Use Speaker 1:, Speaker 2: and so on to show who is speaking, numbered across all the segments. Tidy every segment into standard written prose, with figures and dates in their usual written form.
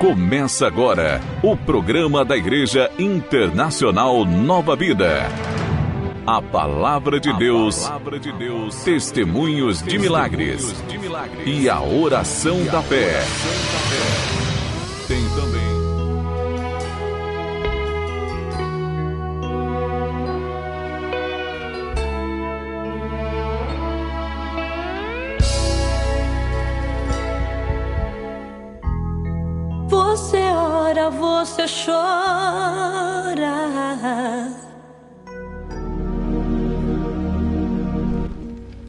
Speaker 1: Começa agora o programa da Igreja Internacional Nova Vida. A Palavra de Deus, testemunhos de milagres e a oração da fé. Tem também.
Speaker 2: Você ora, você chora.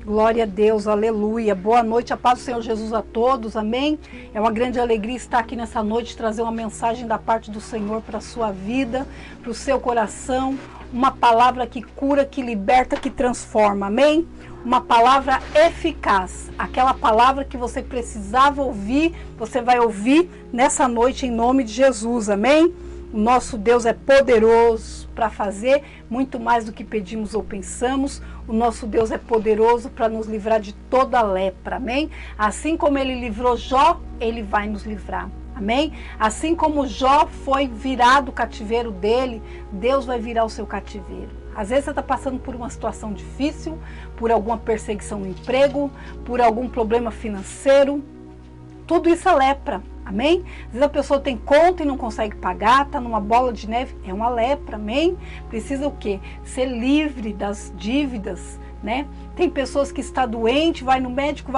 Speaker 3: Glória a Deus, aleluia. Boa noite, a paz do Senhor Jesus a todos, amém? É uma grande alegria estar aqui nessa noite, trazer uma mensagem da parte do Senhor para a sua vida, para o seu coração, uma palavra que cura, que liberta, que transforma, amém? Uma palavra eficaz, aquela palavra que você precisava ouvir, você vai ouvir nessa noite em nome de Jesus, amém? O nosso Deus é poderoso para fazer muito mais do que pedimos ou pensamos. O nosso Deus é poderoso para nos livrar de toda lepra, amém? Assim como Ele livrou Jó, Ele vai nos livrar, amém? Assim como Jó foi virado o cativeiro dele, Deus vai virar o seu cativeiro. Às vezes você está passando por uma situação difícil, por alguma perseguição no emprego, por algum problema financeiro. Tudo isso é lepra, amém? Às vezes a pessoa tem conta e não consegue pagar, está numa bola de neve, é uma lepra, amém? Precisa o quê? Ser livre das dívidas, né? Tem pessoas que estão doentes, vai no médico,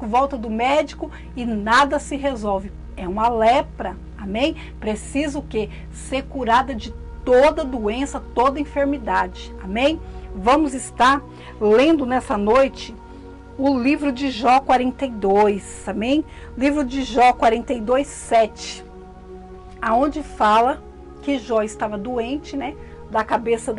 Speaker 3: volta do médico e nada se resolve. É uma lepra, amém? Precisa o quê? Ser curada de toda doença, toda enfermidade, amém? Vamos estar lendo nessa noite o livro de Jó 42, amém? Livro de Jó 42, 7, aonde fala que Jó estava doente, né? Da cabeça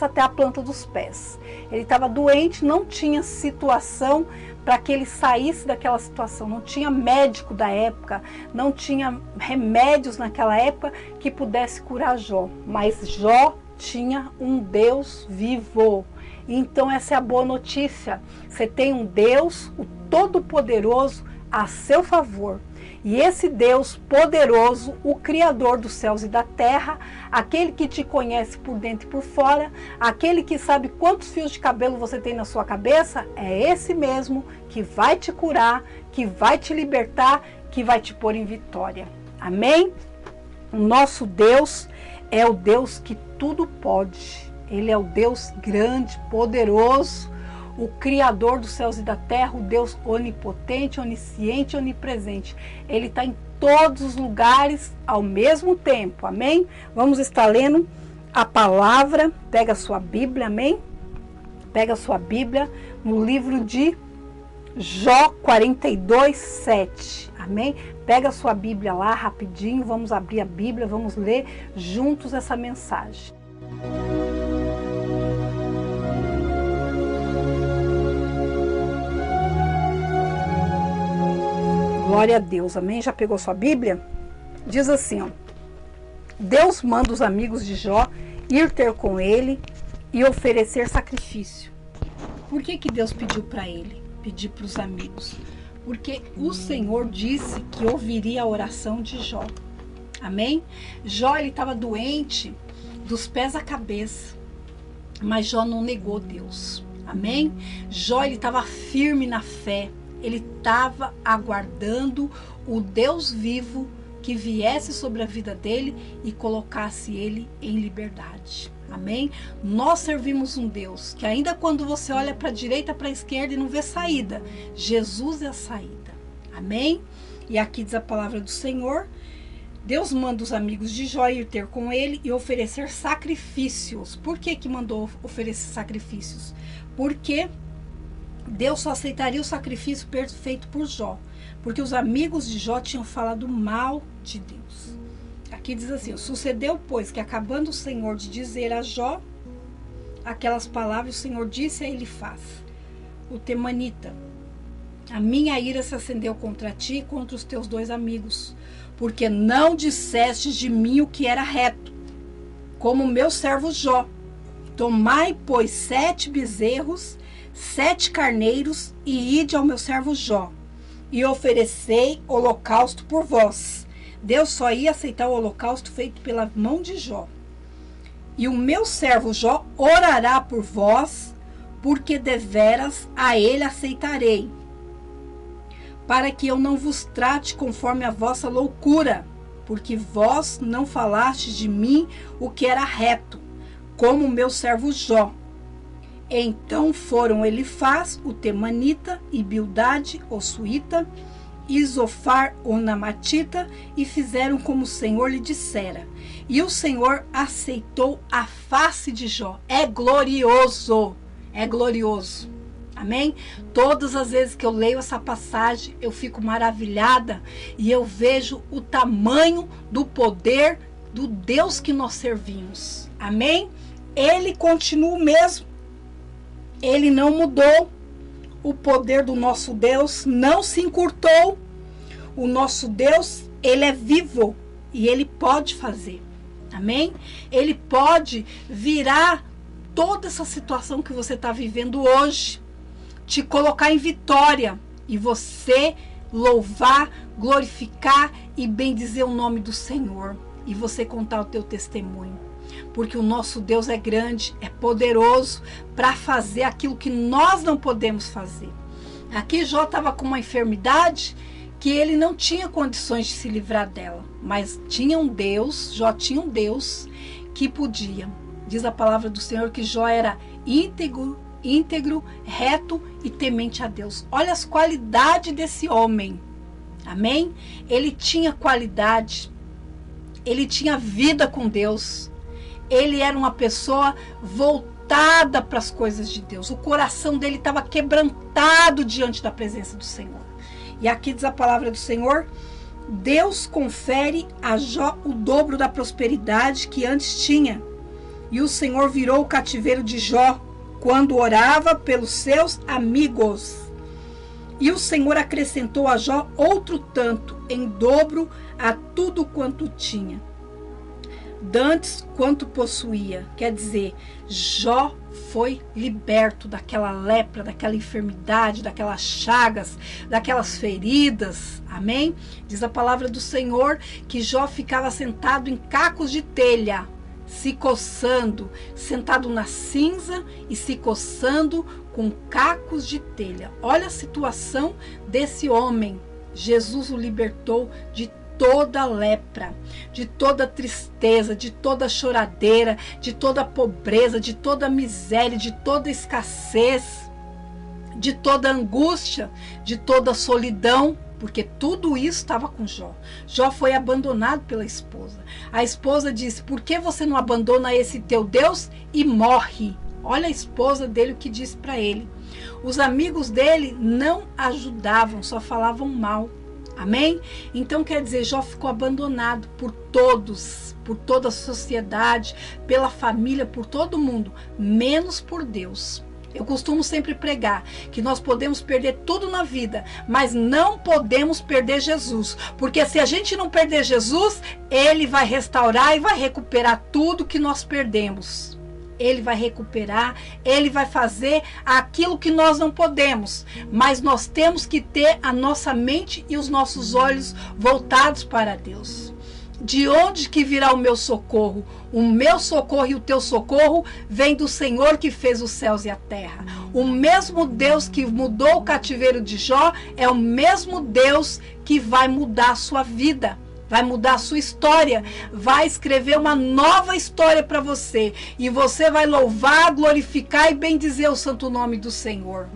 Speaker 3: até a planta dos pés. Ele estava doente, não tinha situação para que ele saísse daquela situação. Não tinha médico da época, não tinha remédios naquela época que pudesse curar Jó. Mas Jó tinha um Deus vivo. Então essa é a boa notícia. Você tem um Deus, o Todo-Poderoso, a seu favor. E esse Deus poderoso, o Criador dos céus e da terra, aquele que te conhece por dentro e por fora, aquele que sabe quantos fios de cabelo você tem na sua cabeça, é esse mesmo que vai te curar, que vai te libertar, que vai te pôr em vitória. Amém? O nosso Deus é o Deus que tudo pode. Ele é o Deus grande, poderoso, o Criador dos céus e da terra, o Deus onipotente, onisciente, onipresente. Ele está em todos os lugares ao mesmo tempo, amém? Vamos estar lendo a palavra, pega a sua Bíblia, amém? Pega a sua Bíblia no livro de Jó 42, 7, amém? Pega a sua Bíblia lá rapidinho, vamos abrir a Bíblia, vamos ler juntos essa mensagem. Glória a Deus, amém? Já pegou sua Bíblia? Diz assim, ó: Deus manda os amigos de Jó ir ter com ele e oferecer sacrifício. Por que Deus pediu para ele? Pedir para os amigos? Porque o Senhor disse que ouviria a oração de Jó. Amém? Jó, ele estava doente dos pés à cabeça, mas Jó não negou Deus. Amém? Jó, ele estava firme na fé. Ele estava aguardando o Deus vivo que viesse sobre a vida dele e colocasse ele em liberdade. Amém? Nós servimos um Deus que ainda quando você olha para a direita, para a esquerda e não vê saída, Jesus é a saída. Amém? E aqui diz a palavra do Senhor: Deus manda os amigos de Jó ir ter com ele e oferecer sacrifícios. Por que mandou oferecer sacrifícios? Porque Deus só aceitaria o sacrifício feito por Jó, porque os amigos de Jó tinham falado mal de Deus. Aqui diz assim: sucedeu, pois, que acabando o Senhor de dizer a Jó aquelas palavras, o Senhor disse a Elifaz, o temanita: a minha ira se acendeu contra ti e contra os teus dois amigos, porque não dissestes de mim o que era reto, como meu servo Jó. Tomai, pois, 7 bezerros, 7 carneiros, e ide ao meu servo Jó. e oferecei holocausto por vós. Deus só ia aceitar o holocausto feito pela mão de Jó. E o meu servo Jó orará por vós, porque deveras a ele aceitarei, para que eu não vos trate conforme a vossa loucura, porque vós não falastes de mim o que era reto, como o meu servo Jó. Então foram Elifaz, o temanita, e Bildade, o suíta, e Zofar, o namatita, e fizeram como o Senhor lhe dissera. E o Senhor aceitou a face de Jó. É glorioso, é glorioso. Amém? Todas as vezes que eu leio essa passagem, eu fico maravilhada e eu vejo o tamanho do poder do Deus que nós servimos. Amém? Ele continua o mesmo. Ele não mudou. O poder do nosso Deus não se encurtou. O nosso Deus, ele é vivo e ele pode fazer. Amém? Ele pode virar toda essa situação que você está vivendo hoje, te colocar em vitória e você louvar, glorificar e bendizer o nome do Senhor e você contar o teu testemunho. Porque o nosso Deus é grande, é poderoso para fazer aquilo que nós não podemos fazer. Aqui Jó estava com uma enfermidade que ele não tinha condições de se livrar dela, mas tinha um Deus, Jó tinha um Deus que podia. Diz a palavra do Senhor que Jó era íntegro, reto e temente a Deus. Olha as qualidades desse homem. Amém? Ele tinha qualidade, ele tinha vida com Deus. Ele era uma pessoa voltada para as coisas de Deus. O coração dele estava quebrantado diante da presença do Senhor. E aqui diz a palavra do Senhor: Deus confere a Jó o dobro da prosperidade que antes tinha. E o Senhor virou o cativeiro de Jó quando orava pelos seus amigos. E o Senhor acrescentou a Jó outro tanto, em dobro a tudo quanto tinha, dantes quanto possuía. Quer dizer, Jó foi liberto daquela lepra, daquela enfermidade, daquelas chagas, daquelas feridas. Amém? Diz a palavra do Senhor que Jó ficava sentado em cacos de telha, se coçando, sentado na cinza e se coçando com cacos de telha. Olha a situação desse homem. Jesus o libertou de toda lepra, de toda tristeza, de toda choradeira, de toda pobreza, de toda miséria, de toda escassez, de toda angústia, de toda solidão, porque tudo isso estava com Jó. Jó foi abandonado pela esposa. A esposa disse: por que você não abandona esse teu Deus e morre? Olha a esposa dele o que disse para ele. Os amigos dele não ajudavam, só falavam mal. Amém? Então quer dizer, Jó ficou abandonado por todos, por toda a sociedade, pela família, por todo mundo, menos por Deus. Eu costumo sempre pregar que nós podemos perder tudo na vida, mas não podemos perder Jesus. Porque se a gente não perder Jesus, Ele vai restaurar e vai recuperar tudo que nós perdemos. Ele vai recuperar, Ele vai fazer aquilo que nós não podemos. Mas nós temos que ter a nossa mente e os nossos olhos voltados para Deus. De onde que virá o meu socorro? O meu socorro e o teu socorro vem do Senhor que fez os céus e a terra. O mesmo Deus que mudou o cativeiro de Jó é o mesmo Deus que vai mudar a sua vida. Vai mudar a sua história, vai escrever uma nova história para você. E você vai louvar, glorificar e bendizer o santo nome do Senhor.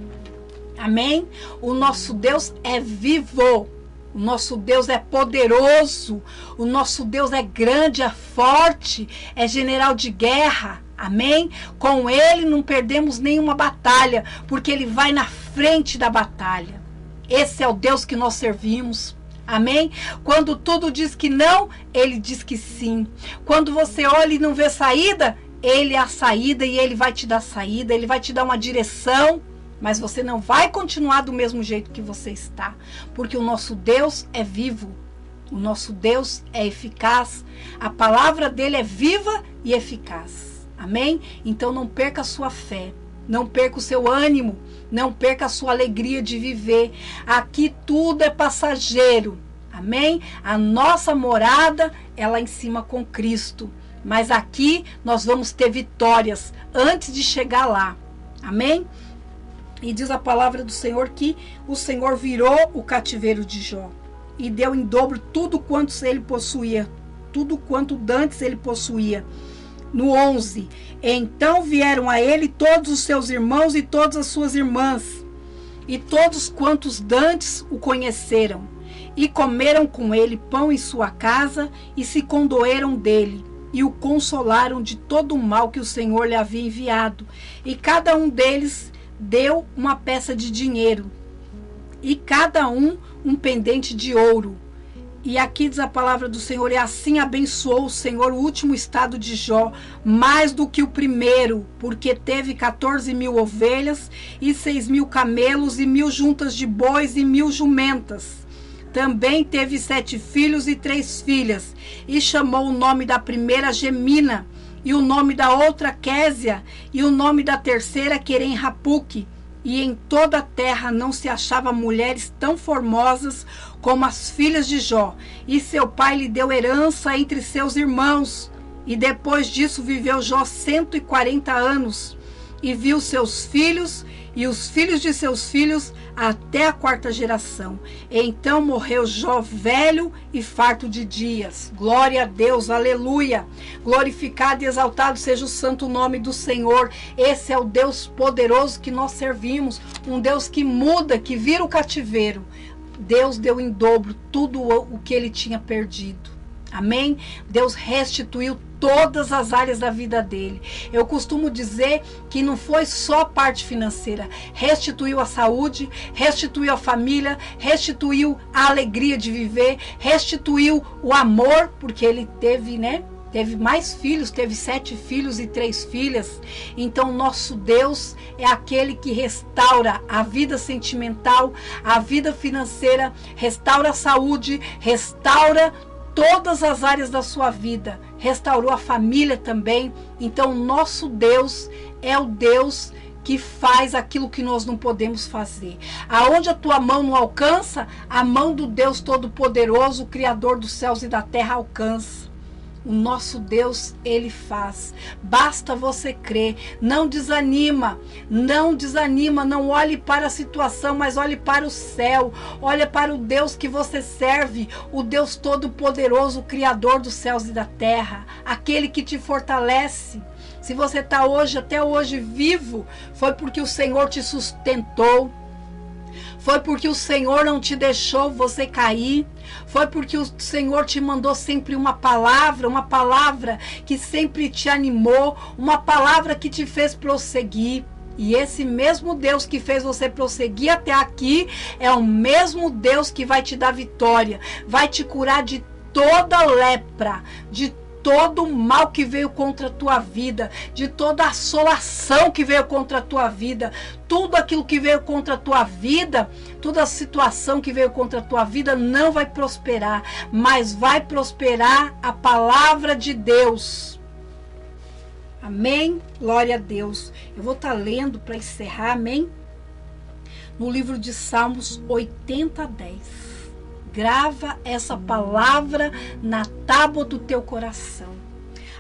Speaker 3: Amém? O nosso Deus é vivo. O nosso Deus é poderoso. O nosso Deus é grande, é forte, é general de guerra. Amém? Com Ele não perdemos nenhuma batalha, porque Ele vai na frente da batalha. Esse é o Deus que nós servimos. Amém? Quando tudo diz que não, Ele diz que sim. Quando você olha e não vê saída, Ele é a saída e Ele vai te dar saída, Ele vai te dar uma direção, mas você não vai continuar do mesmo jeito que você está, porque o nosso Deus é vivo, o nosso Deus é eficaz, a palavra dele é viva e eficaz. Amém? Então não perca a sua fé. não perca o seu ânimo, não perca a sua alegria de viver. Aqui tudo é passageiro, amém? A nossa morada é lá em cima com Cristo, mas aqui nós vamos ter vitórias antes de chegar lá, amém? E diz a palavra do Senhor que o Senhor virou o cativeiro de Jó e deu em dobro tudo quanto ele possuía, tudo quanto dantes ele possuía. No 11, então vieram a ele todos os seus irmãos e todas as suas irmãs, e todos quantos dantes o conheceram, e comeram com ele pão em sua casa, e se condoeram dele, e o consolaram de todo o mal que o Senhor lhe havia enviado. E cada um deles deu uma peça de dinheiro, e cada um pendente de ouro. E aqui diz a palavra do Senhor, e assim abençoou o Senhor o último estado de Jó, mais do que o primeiro, porque teve 14.000 ovelhas, e 6.000 camelos, e 1.000 juntas de bois, e 1.000 jumentas. Também teve 7 filhos e 3 filhas, e chamou o nome da primeira Gemina, e o nome da outra Késia, e o nome da terceira Querem-Rapuque. E em toda a terra não se achava mulheres tão formosas como as filhas de Jó. E seu pai lhe deu herança entre seus irmãos. E depois disso viveu Jó 140 anos. E viu seus filhos e os filhos de seus filhos até a 4ª geração. Então morreu Jó velho e farto de dias. Glória a Deus, aleluia. Glorificado e exaltado seja o santo nome do Senhor. Esse é o Deus poderoso que nós servimos. Um Deus que muda, que vira o cativeiro. Deus deu em dobro tudo o que ele tinha perdido. Amém? Deus restituiu todas as áreas da vida dele. Eu costumo dizer que não foi só a parte financeira. Restituiu a saúde, restituiu a família, restituiu a alegria de viver, restituiu o amor, porque ele teve, teve mais filhos, teve 7 filhos e 3 filhas. Então nosso Deus é aquele que restaura a vida sentimental, a vida financeira, restaura a saúde, restaura todas as áreas da sua vida, restaurou a família também. Então nosso Deus é o Deus que faz aquilo que nós não podemos fazer. Aonde a tua mão não alcança, a mão do Deus Todo-Poderoso, o Criador dos céus e da terra, alcança. O nosso Deus, ele faz. Basta você crer. Não desanima, não olhe para a situação, mas olhe para o céu. Olhe para o Deus que você serve, o Deus Todo-Poderoso, o Criador dos céus e da terra, aquele que te fortalece. Se você está até hoje vivo, foi porque o Senhor te sustentou. Foi porque o Senhor não te deixou você cair. Foi porque o Senhor te mandou sempre uma palavra que sempre te animou, uma palavra que te fez prosseguir. E esse mesmo Deus que fez você prosseguir até aqui é o mesmo Deus que vai te dar vitória, vai te curar de toda lepra, de todo o mal que veio contra a tua vida, de toda a assolação que veio contra a tua vida, tudo aquilo que veio contra a tua vida, toda a situação que veio contra a tua vida não vai prosperar, mas vai prosperar a palavra de Deus. Amém? Glória a Deus. Eu vou estar lendo para encerrar, amém? No livro de Salmos 80:10. Grava essa palavra na tábua do teu coração.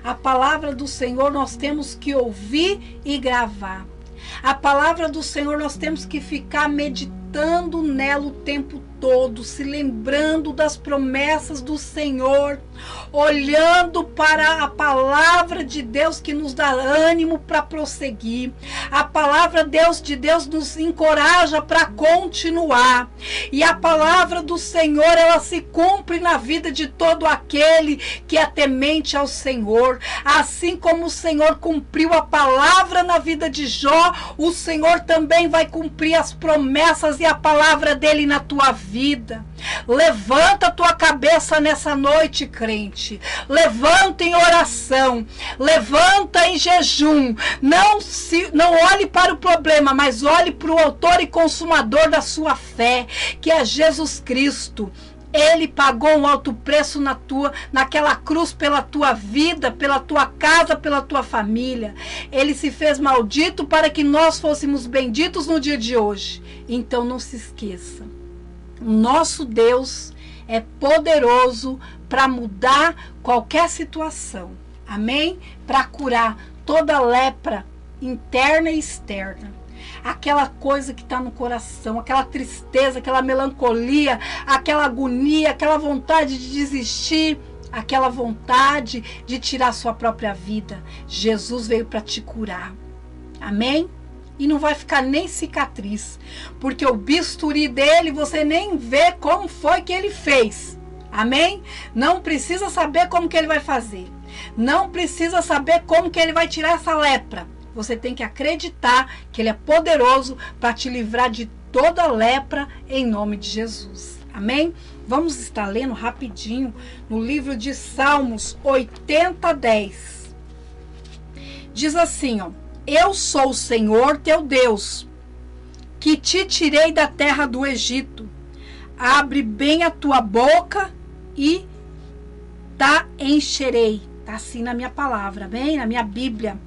Speaker 3: A palavra do Senhor nós temos que ouvir e gravar. A palavra do Senhor nós temos que ficar meditando nela o tempo todo, se lembrando das promessas do Senhor, olhando para a palavra de Deus que nos dá ânimo para prosseguir. A palavra de Deus nos encoraja para continuar. E a palavra do Senhor, ela se cumpre na vida de todo aquele que é temente ao Senhor. Assim como o Senhor cumpriu a palavra na vida de Jó, o Senhor também vai cumprir as promessas e a palavra dele na tua vida. Levanta a tua cabeça nessa noite, crente. Levanta em oração, levanta em jejum. Não olhe para o problema, mas olhe para o autor e consumador da sua fé, que é Jesus Cristo. Ele pagou um alto preço naquela cruz pela tua vida, pela tua casa, pela tua família. Ele se fez maldito para que nós fôssemos benditos no dia de hoje. Então não se esqueça. O nosso Deus é poderoso para mudar qualquer situação. Amém? Para curar toda lepra interna e externa. Aquela coisa que está no coração, aquela tristeza, aquela melancolia, aquela agonia, aquela vontade de desistir, aquela vontade de tirar sua própria vida. Jesus veio para te curar. Amém? E não vai ficar nem cicatriz, porque o bisturi dele você nem vê como foi que ele fez. Amém? Não precisa saber como que ele vai fazer. Não precisa saber como que ele vai tirar essa lepra. Você tem que acreditar que ele é poderoso para te livrar de toda lepra em nome de Jesus. Amém? Vamos estar lendo rapidinho no livro de Salmos 80:10. Diz assim, ó: Eu sou o Senhor teu Deus, que te tirei da terra do Egito. Abre bem a tua boca e te encherei. Está assim na minha palavra, bem? Na minha Bíblia.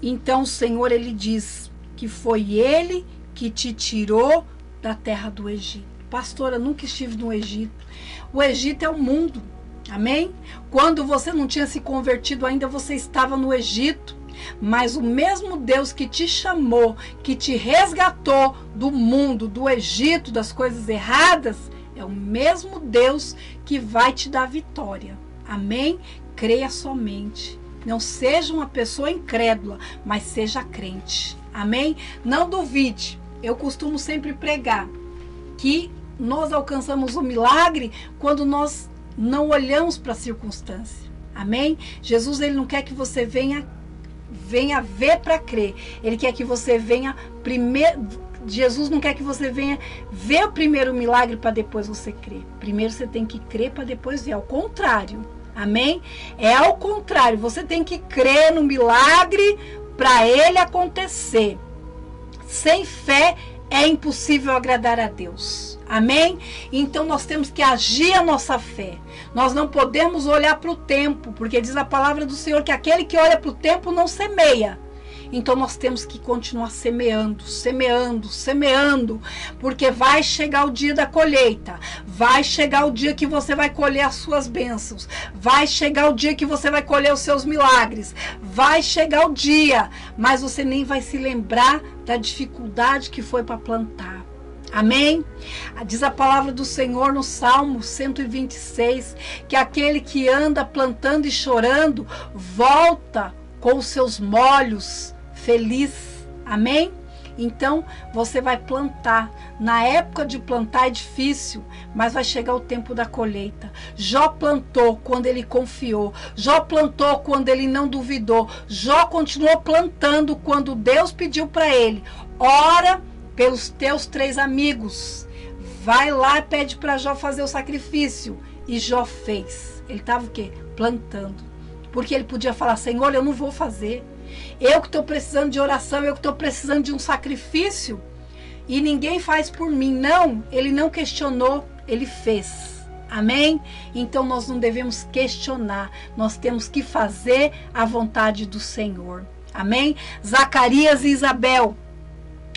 Speaker 3: Então o Senhor, ele diz que foi ele que te tirou da terra do Egito. Pastora, nunca estive no Egito. O Egito é o mundo. Amém? Quando você não tinha se convertido ainda, você estava no Egito. Mas o mesmo Deus que te chamou, que te resgatou do mundo, do Egito, das coisas erradas, é o mesmo Deus que vai te dar vitória. Amém? Creia somente. Não seja uma pessoa incrédula, mas seja crente. Amém? Não duvide. Eu costumo sempre pregar que nós alcançamos o milagre quando nós não olhamos para a circunstância. Amém? Jesus, ele não quer que você venha ver para crer. Ele quer que você venha primeiro. Jesus não quer que você venha ver o primeiro milagre para depois você crer. Primeiro você tem que crer para depois ver. Ao contrário. Amém? É ao contrário. Você tem que crer no milagre para ele acontecer. Sem fé é impossível agradar a Deus. Amém? Então nós temos que agir a nossa fé. Nós não podemos olhar para o tempo, porque diz a palavra do Senhor que aquele que olha para o tempo não semeia. Então nós temos que continuar semeando, porque vai chegar o dia da colheita, vai chegar o dia que você vai colher as suas bênçãos, vai chegar o dia que você vai colher os seus milagres, vai chegar o dia, mas você nem vai se lembrar da dificuldade que foi para plantar. Amém? Diz a palavra do Senhor no Salmo 126, que aquele que anda plantando e chorando, volta com os seus molhos feliz. Amém? Então você vai plantar. Na época de plantar é difícil, mas vai chegar o tempo da colheita. Jó plantou quando ele confiou. Jó plantou quando ele não duvidou. Jó continuou plantando quando Deus pediu para ele: ora pelos teus 3 amigos. Vai lá e pede para Jó fazer o sacrifício. E Jó fez. Ele estava o quê? Plantando. Porque ele podia falar: Senhor, eu não vou fazer. Eu que estou precisando de oração, eu que estou precisando de um sacrifício e ninguém faz por mim. Não, ele não questionou, ele fez. Amém? Então nós não devemos questionar, nós temos que fazer a vontade do Senhor. Amém? Zacarias e Isabel,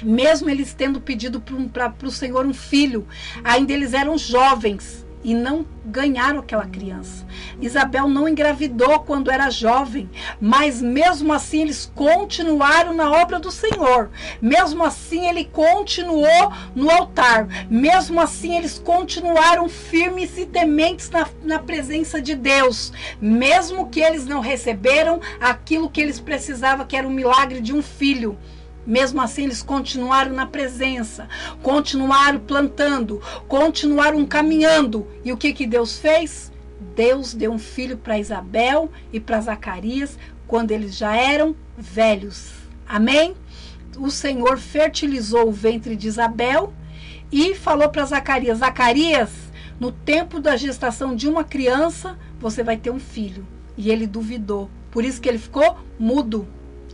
Speaker 3: mesmo eles tendo pedido para o Senhor um filho, ainda eles eram jovens e não ganharam aquela criança. Isabel não engravidou quando era jovem, mas mesmo assim eles continuaram na obra do Senhor. Mesmo assim ele continuou no altar. Mesmo assim eles continuaram firmes e tementes na presença de Deus. Mesmo que eles não receberam aquilo que eles precisavam, que era o milagre de um filho. Mesmo assim, eles continuaram na presença, continuaram plantando, continuaram caminhando. E o que Deus fez? Deus deu um filho para Isabel e para Zacarias quando eles já eram velhos. Amém? O Senhor fertilizou o ventre de Isabel e falou para Zacarias: Zacarias, no tempo da gestação de uma criança, você vai ter um filho. E ele duvidou. Por isso que ele ficou mudo.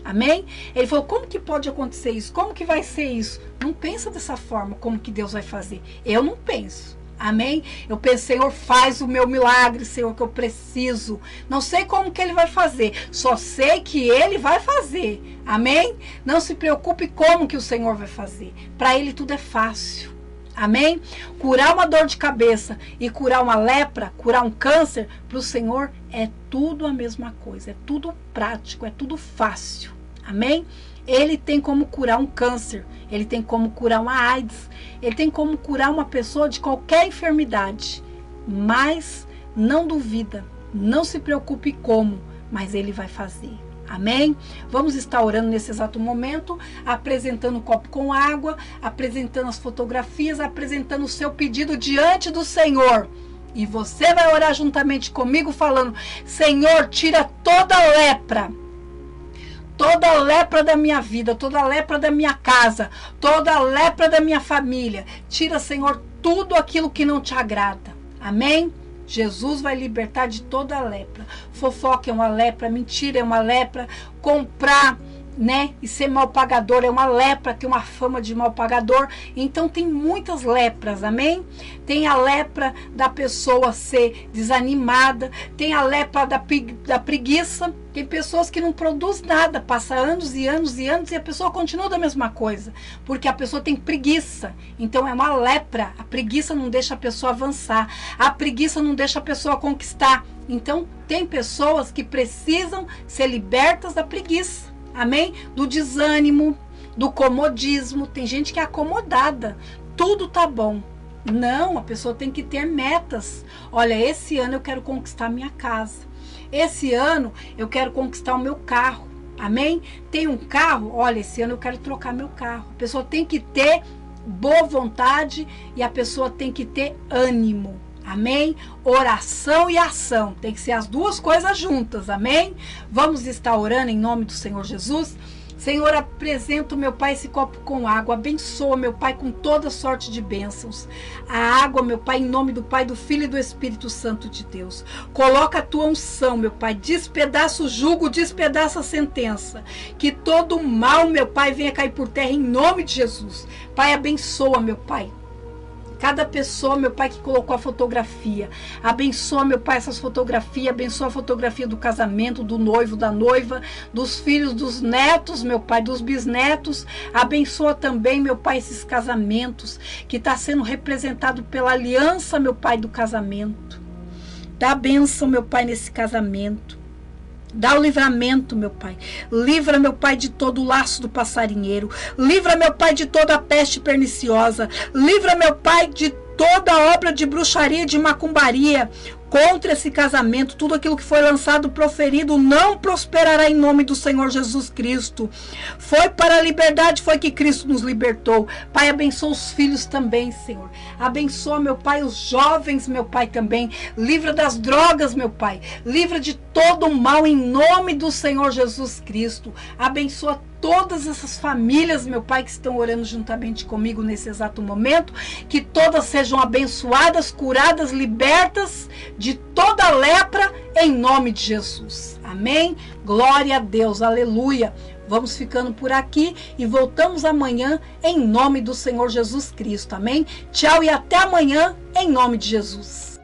Speaker 3: Amém? Ele falou: como que pode acontecer isso? Como que vai ser isso? Não pensa dessa forma, como que Deus vai fazer. Eu não penso. Amém? Eu pensei, Senhor, faz o meu milagre, Senhor, que eu preciso. Não sei como que Ele vai fazer, só sei que Ele vai fazer. Amém? Não se preocupe como que o Senhor vai fazer. Para Ele tudo é fácil. Amém? Curar uma dor de cabeça e curar uma lepra, curar um câncer, para o Senhor é tudo a mesma coisa. É tudo prático, é tudo fácil. Amém? Ele tem como curar um câncer, Ele tem como curar uma AIDS, Ele tem como curar uma pessoa de qualquer enfermidade. Mas não duvida, não se preocupe como, mas Ele vai fazer. Amém? Vamos estar orando nesse exato momento, apresentando o copo com água, apresentando as fotografias, apresentando o seu pedido diante do Senhor. E você vai orar juntamente comigo falando: Senhor, tira toda a lepra. Toda a lepra da minha vida, toda a lepra da minha casa, toda a lepra da minha família. Tira, Senhor, tudo aquilo que não te agrada. Amém? Jesus vai libertar de toda a lepra. Fofoca é uma lepra, mentira é uma lepra, comprar, e ser mal pagador é uma lepra, tem uma fama de mal pagador. Então tem muitas lepras, amém? Tem a lepra da pessoa ser desanimada, tem a lepra da preguiça. Tem pessoas que não produzem nada, passa anos e anos e anos e a pessoa continua da mesma coisa, porque a pessoa tem preguiça. Então é uma lepra. A preguiça não deixa a pessoa avançar, a preguiça não deixa a pessoa conquistar. Então tem pessoas que precisam ser libertas da preguiça. Amém? Do desânimo, do comodismo. Tem gente que é acomodada. Tudo tá bom. Não, a pessoa tem que ter metas. Olha, esse ano eu quero conquistar minha casa. Esse ano eu quero conquistar o meu carro. Amém? Tem um carro? Olha, esse ano eu quero trocar meu carro. A pessoa tem que ter boa vontade e a pessoa tem que ter ânimo. Amém? Oração e ação. Tem que ser as duas coisas juntas. Amém? Vamos estar orando em nome do Senhor Jesus. Senhor, apresento, meu Pai, esse copo com água. Abençoa, meu Pai, com toda sorte de bênçãos. A água, meu Pai, em nome do Pai, do Filho e do Espírito Santo de Deus. Coloca a tua unção, meu Pai. Despedaça o jugo, despedaça a sentença. Que todo mal, meu Pai, venha cair por terra em nome de Jesus. Pai, abençoa, meu Pai. Cada pessoa, meu Pai, que colocou a fotografia. Abençoa, meu Pai, essas fotografias. Abençoa a fotografia do casamento, do noivo, da noiva, dos filhos, dos netos, meu Pai, dos bisnetos. Abençoa também, meu Pai, esses casamentos que está sendo representado pela aliança, meu Pai, do casamento. Dá bênção, meu Pai, nesse casamento. Dá o livramento, meu Pai. Livra, meu Pai, de todo o laço do passarinheiro. Livra, meu Pai, de toda a peste perniciosa. Livra, meu Pai, de toda obra de bruxaria, de macumbaria contra esse casamento. Tudo aquilo que foi lançado, proferido, não prosperará em nome do Senhor Jesus Cristo. Foi para a liberdade, foi que Cristo nos libertou. Pai, abençoa os filhos também, Senhor. Abençoa, meu Pai, os jovens, meu Pai, também. Livra das drogas, meu Pai. Livra de todo o mal em nome do Senhor Jesus Cristo. Abençoa todas essas famílias, meu Pai, que estão orando juntamente comigo nesse exato momento, que todas sejam abençoadas, curadas, libertas de toda lepra, em nome de Jesus. Amém? Glória a Deus, aleluia. Vamos ficando por aqui e voltamos amanhã em nome do Senhor Jesus Cristo. Amém? Tchau e até amanhã em nome de Jesus.